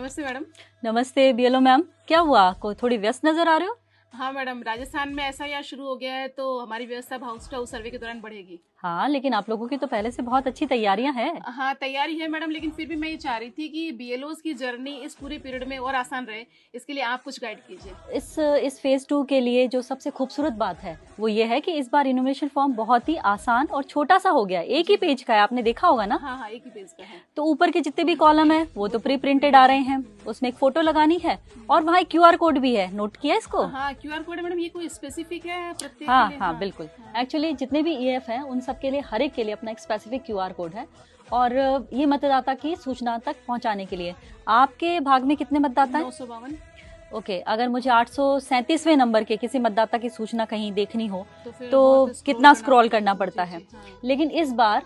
नमस्ते मैडम। नमस्ते BLO ma'am, क्या हुआ? कोई थोड़ी व्यस्त नजर आ रहे हो? हाँ मैडम, राजस्थान में एसआईआर शुरू हो गया है तो हमारी व्यवस्था अब हाउस टू हाउस सर्वे के दौरान बढ़ेगी। हाँ, लेकिन आप लोगों की तो पहले से बहुत अच्छी तैयारियां हैं। हाँ तैयारी है मैडम, लेकिन फिर भी मैं ये चाह रही थी कि बीएलओस की जर्नी इस पूरे पीरियड में और आसान रहे, इसके लिए आप कुछ गाइड कीजिए। इस फेज 2 के लिए जो सबसे खूबसूरत बात है वो ये है कि इस बार इनोवेशन फॉर्म बहुत ही आसान और छोटा सा हो गया है। एक ही पेज का है, आपने देखा होगा ना? हाँ हाँ, एक ही पेज का है। तो ऊपर के जितने भी कॉलम है वो तो प्री प्रिंटेड आ रहे हैं, उसमें एक फोटो लगानी है और वहाँ क्यूआर कोड भी है। नोट किया इसको? हाँ क्यूआर कोड है मैडम, ये कोई स्पेसिफिक है प्रत्येक हाँ के लिए? हाँ बिल्कुल। एक्चुअली जितने भी ईएफ हैं उन सब के लिए, हर एक के लिए अपना एक स्पेसिफिक क्यूआर कोड है और ये मतदाता की सूचना तक पहुंचाने के लिए। आपके भाग में कितने मतदाता हैं? 952। ओके, अगर मुझे 837वें नंबर के किसी मतदाता की सूचना कहीं देखनी हो फिर तो बहुत कितना स्क्रॉल करना जी, पड़ता जी, है। हाँ। लेकिन इस बार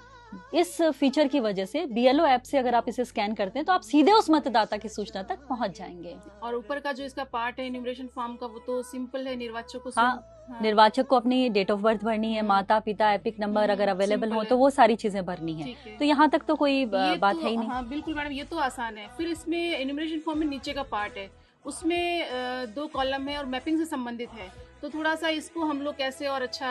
इस फीचर की वजह से बीएलओ ऐप से अगर आप इसे स्कैन करते हैं तो आप सीधे उस मतदाता की सूचना तक पहुंच जाएंगे। और ऊपर का जो इसका पार्ट है इन्यूमरेशन फॉर्म का, वो तो सिंपल है, निर्वाचक को हाँ, निर्वाचक को अपनी डेट ऑफ बर्थ भरनी है, माता पिता एपिक नंबर अगर अवेलेबल हो तो वो सारी चीजें भरनी है। तो यहाँ तक तो कोई बात है ही नहीं। हाँ बिल्कुल मैडम, ये तो आसान है। फिर इसमें इन्यूमरेशन फॉर्म में नीचे का पार्ट है, उसमें 2 कॉलम है और मैपिंग से संबंधित है, तो थोड़ा सा इसको हम लोग कैसे और अच्छा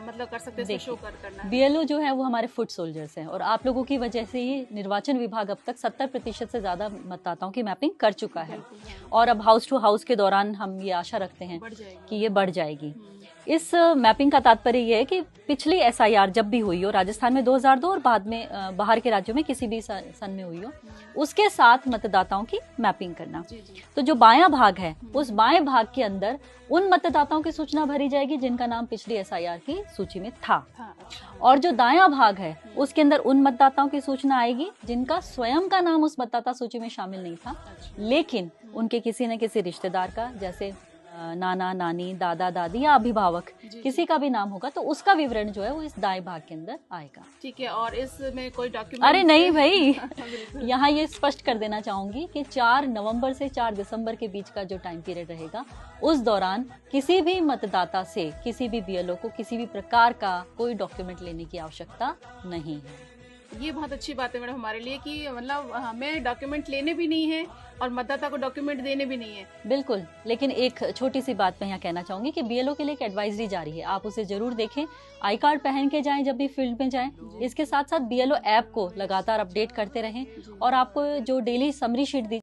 मतलब कर सकते हैं, शो करना है। बीएलओ जो है वो हमारे फुट सोल्जर्स हैं और आप लोगों की वजह से ही निर्वाचन विभाग अब तक 70% से ज्यादा मतदाताओं की मैपिंग कर चुका है और अब हाउस टू हाउस के दौरान हम ये आशा रखते हैं कि ये बढ़ जाएगी। इस मैपिंग का तात्पर्य ये है कि पिछली एसआईआर जब भी हुई हो, राजस्थान में 2002 और बाद में बाहर के राज्यों में किसी भी सन में हुई हो, उसके साथ मतदाताओं की मैपिंग करना। तो जो बायां भाग है उस बाएं भाग के अंदर उन मतदाताओं की सूचना भरी जाएगी जिनका नाम पिछली एसआईआर की सूची में था। और जो दायां भाग है उसके अंदर उन मतदाताओं की सूचना आएगी जिनका स्वयं का नाम उस मतदाता सूची में शामिल नहीं था, लेकिन उनके किसी न किसी रिश्तेदार का, जैसे नाना नानी दादा दादी या अभिभावक, किसी का भी नाम होगा तो उसका विवरण जो है वो इस दाएं भाग के अंदर आएगा। ठीक है। और इसमें कोई डॉक्यूमेंट? अरे नहीं भाई, यहाँ ये स्पष्ट कर देना चाहूंगी कि 4 नवंबर से 4 दिसंबर के बीच का जो टाइम पीरियड रहेगा उस दौरान किसी भी मतदाता से, किसी भी बीएलओ को किसी भी प्रकार का कोई डॉक्यूमेंट लेने की आवश्यकता नहीं है। ये बहुत अच्छी बात है मैडम हमारे लिए कि मतलब हमें डॉक्यूमेंट लेने भी नहीं है और मतदाता को डॉक्यूमेंट देने भी नहीं है। बिल्कुल, लेकिन एक छोटी सी बात मैं यहाँ कहना चाहूंगी कि बीएलओ के लिए एक एडवाइजरी जारी है, आप उसे जरूर देखें। आई कार्ड पहन के जाएं जब भी फील्ड में जाएं। इसके साथ साथ बीएलओ ऐप को लगातार अपडेट करते रहें और आपको जो डेली समरी शीट दी